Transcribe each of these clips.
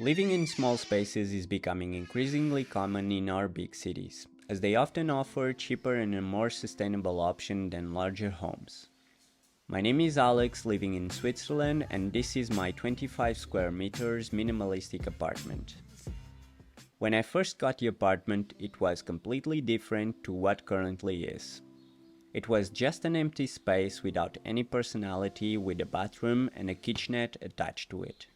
Living in small spaces is becoming increasingly common in our big cities, as they often offer cheaper and a more sustainable option than larger homes. My name is Alex, living in Switzerland, and this is my 25 square meters minimalistic apartment. When I first got the apartment, it was completely different to what currently is. It was just an empty space without any personality, with a bathroom and a kitchenette attached to it.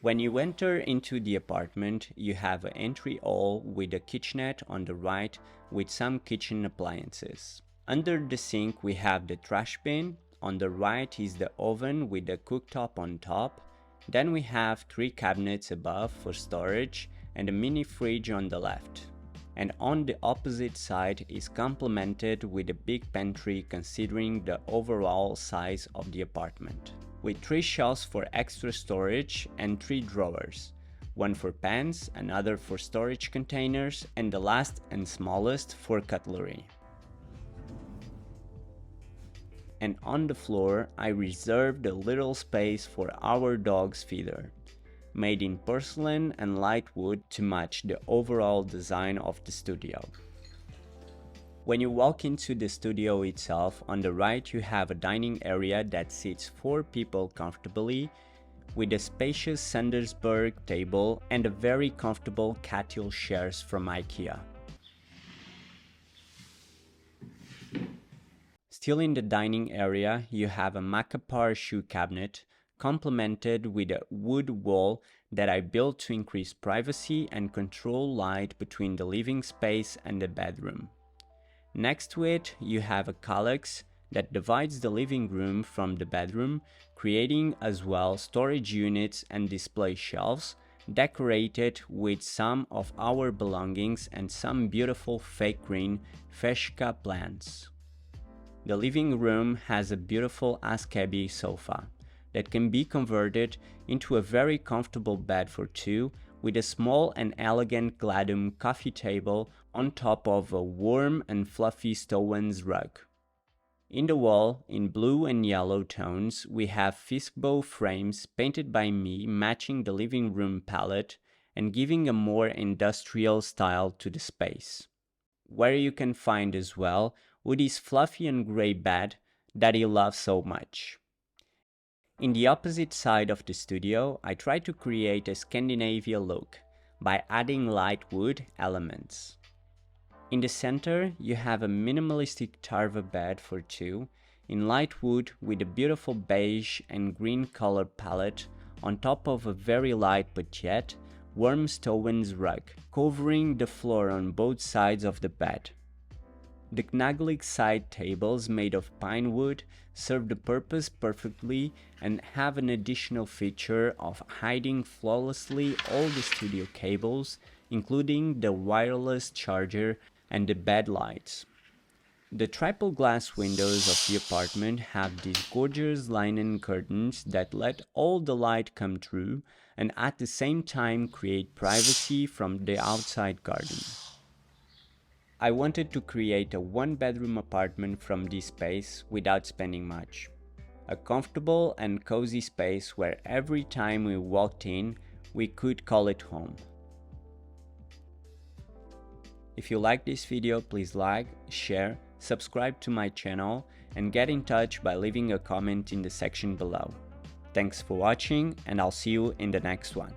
When you enter into the apartment, you have an entry hall with a kitchenette on the right with some kitchen appliances. Under the sink we have the trash bin, on the right is the oven with the cooktop on top, then we have 3 cabinets above for storage and a mini fridge on the left. And on the opposite side is complemented with a big pantry considering the overall size of the apartment, with 3 shelves for extra storage and 3 drawers, one for pans, another for storage containers, and the last and smallest for cutlery. And on the floor I reserved a little space for our dog's feeder, made in porcelain and light wood to match the overall design of the studio. When you walk into the studio itself, on the right you have a dining area that seats 4 people comfortably, with a spacious Sandersberg table and a very comfortable cattle chairs from IKEA. Still in the dining area, you have a Macapar shoe cabinet, complemented with a wood wall that I built to increase privacy and control light between the living space and the bedroom. Next to it, you have a calyx that divides the living room from the bedroom, creating as well storage units and display shelves, decorated with some of our belongings and some beautiful fake green Feshka plants. The living room has a beautiful Askebi sofa that can be converted into a very comfortable bed for 2, with a small and elegant Gladum coffee table on top of a warm and fluffy Stowens rug. In the wall, in blue and yellow tones, we have Fiskbow frames painted by me, matching the living room palette and giving a more industrial style to the space. Where you can find as well Woody's fluffy and grey bed that he loves so much. In the opposite side of the studio, I try to create a Scandinavian look by adding light wood elements. In the center, you have a minimalistic Tarva bed for 2, in light wood with a beautiful beige and green color palette on top of a very light but yet warm Stowens rug, covering the floor on both sides of the bed. The Knaglik side tables made of pine wood serve the purpose perfectly and have an additional feature of hiding flawlessly all the studio cables, including the wireless charger and the bed lights. The triple glass windows of the apartment have these gorgeous linen curtains that let all the light come through and at the same time create privacy from the outside garden. I wanted to create a 1-bedroom apartment from this space without spending much. A comfortable and cozy space where every time we walked in, we could call it home. If you like this video, please like, share, subscribe to my channel, and get in touch by leaving a comment in the section below. Thanks for watching, and I'll see you in the next one.